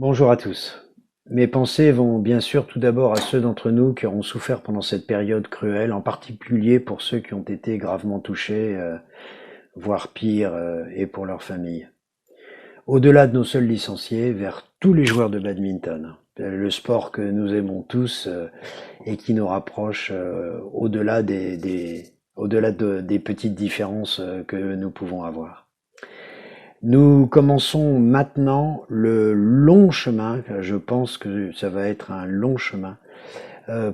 Bonjour à tous. Mes pensées vont bien sûr tout d'abord à ceux d'entre nous qui auront souffert pendant cette période cruelle, en particulier pour ceux qui ont été gravement touchés, voire pire, et pour leurs familles. Au-delà de nos seuls licenciés, vers tous les joueurs de badminton, le sport que nous aimons tous et qui nous rapproche au-delà des petites différences que nous pouvons avoir. Nous commençons maintenant le long chemin, je pense que ça va être un long chemin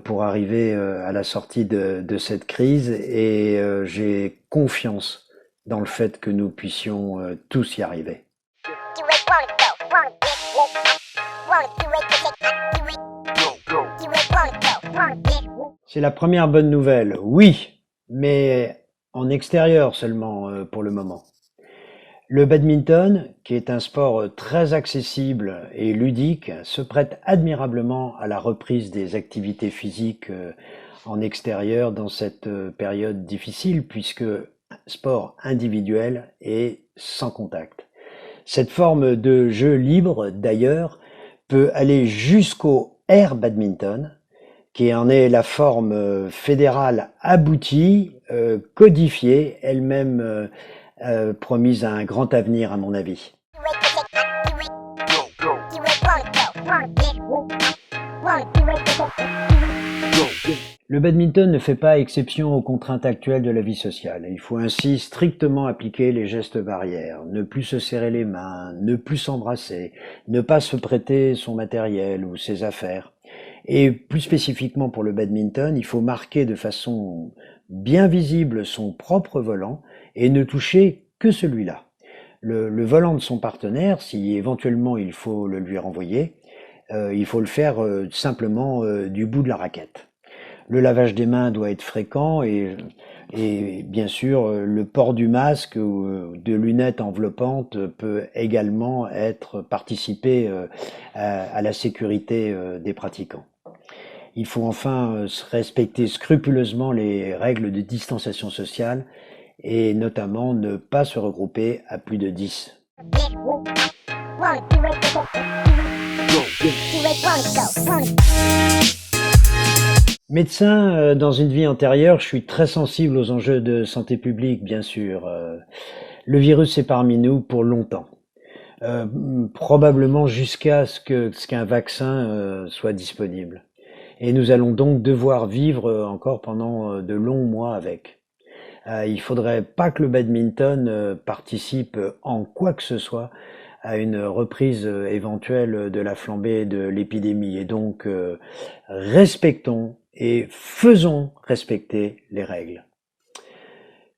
pour arriver à la sortie de cette crise et j'ai confiance dans le fait que nous puissions tous y arriver. C'est la première bonne nouvelle, oui, mais en extérieur seulement pour le moment. Le badminton, qui est un sport très accessible et ludique, se prête admirablement à la reprise des activités physiques en extérieur dans cette période difficile puisque sport individuel et sans contact. Cette forme de jeu libre, d'ailleurs, peut aller jusqu'au air badminton, qui en est la forme fédérale aboutie, codifiée, elle-même promise à un grand avenir à mon avis. Le badminton ne fait pas exception aux contraintes actuelles de la vie sociale. Il faut ainsi strictement appliquer les gestes barrières, ne plus se serrer les mains, ne plus s'embrasser, ne pas se prêter son matériel ou ses affaires. Et plus spécifiquement pour le badminton, il faut marquer de façon bien visible son propre volant et ne toucher que celui-là. Le volant de son partenaire, si éventuellement il faut le lui renvoyer, il faut le faire simplement du bout de la raquette. Le lavage des mains doit être fréquent et bien sûr le port du masque ou de lunettes enveloppantes peut également être participer à la sécurité des pratiquants. Il faut enfin respecter scrupuleusement les règles de distanciation sociale et notamment ne pas se regrouper à plus de 10. Médecin, dans une vie antérieure, je suis très sensible aux enjeux de santé publique, bien sûr. Le virus est parmi nous pour longtemps. Euh, Probablement jusqu'à ce qu'un vaccin soit disponible. Et nous allons donc devoir vivre encore pendant de longs mois avec. Il faudrait pas que le badminton participe en quoi que ce soit à une reprise éventuelle de la flambée de l'épidémie. Et donc, respectons et faisons respecter les règles.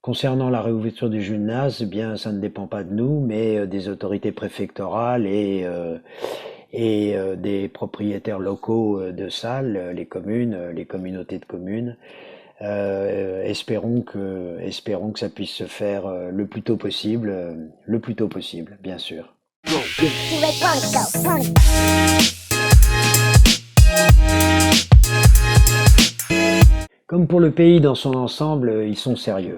Concernant la réouverture du gymnase, eh bien, ça ne dépend pas de nous, mais des autorités préfectorales et des propriétaires locaux de salles, les communes, les communautés de communes. Espérons que ça puisse se faire le plus tôt possible, bien sûr. Comme pour le pays dans son ensemble, ils sont sérieux.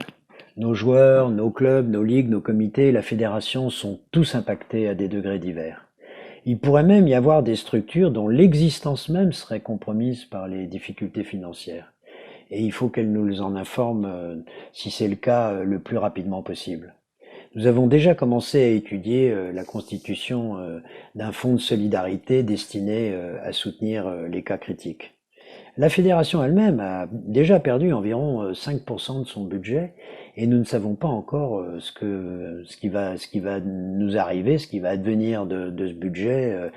Nos joueurs, nos clubs, nos ligues, nos comités, la fédération sont tous impactés à des degrés divers. Il pourrait même y avoir des structures dont l'existence même serait compromise par les difficultés financières. Et il faut qu'elles nous en informent, si c'est le cas, le plus rapidement possible. Nous avons déjà commencé à étudier la constitution d'un fonds de solidarité destiné à soutenir les cas critiques. La fédération elle-même a déjà perdu environ 5% de son budget et nous ne savons pas encore ce qui va nous arriver, ce qui va advenir de ce budget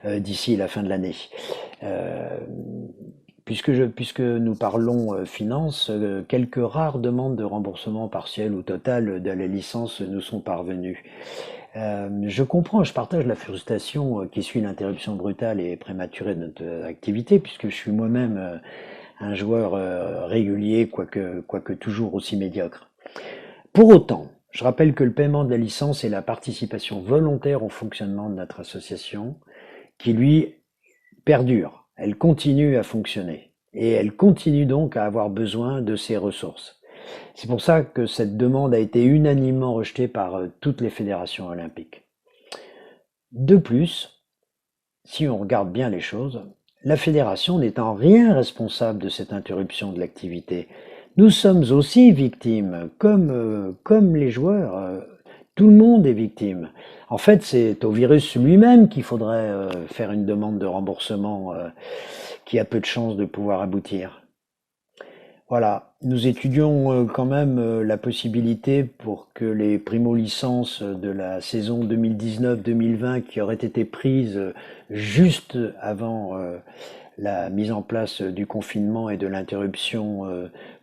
d'ici la fin de l'année. Euh, Puisque nous parlons finances, quelques rares demandes de remboursement partiel ou total de la licence nous sont parvenues. Je comprends, je partage la frustration qui suit l'interruption brutale et prématurée de notre activité, puisque je suis moi-même un joueur régulier, quoique toujours aussi médiocre. Pour autant, je rappelle que le paiement de la licence est la participation volontaire au fonctionnement de notre association, qui lui perdure. Elle continue à fonctionner et elle continue donc à avoir besoin de ses ressources. C'est pour ça que cette demande a été unanimement rejetée par toutes les fédérations olympiques. De plus, si on regarde bien les choses, la fédération n'est en rien responsable de cette interruption de l'activité. Nous sommes aussi victimes, comme les joueurs. Tout le monde est victime. En fait, c'est au virus lui-même qu'il faudrait faire une demande de remboursement qui a peu de chances de pouvoir aboutir. Voilà, nous étudions quand même la possibilité pour que les primo-licences de la saison 2019-2020 qui auraient été prises juste avant la mise en place du confinement et de l'interruption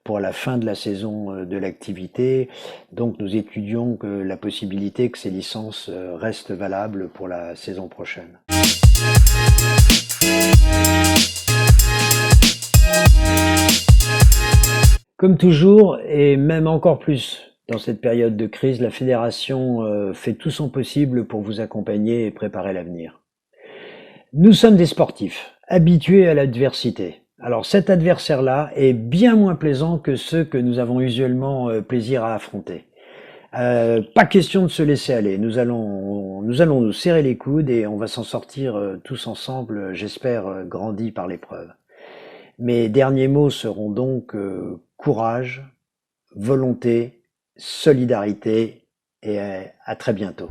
pour la fin de la saison de l'activité. Donc nous étudions que la possibilité que ces licences restent valables pour la saison prochaine. Comme toujours, et même encore plus dans cette période de crise, la fédération fait tout son possible pour vous accompagner et préparer l'avenir. Nous sommes des sportifs, habitués à l'adversité. Alors cet adversaire-là est bien moins plaisant que ceux que nous avons usuellement plaisir à affronter. Pas question de se laisser aller. Nous allons nous serrer les coudes et on va s'en sortir tous ensemble, j'espère, grandis par l'épreuve. Mes derniers mots seront donc courage, volonté, solidarité et à très bientôt.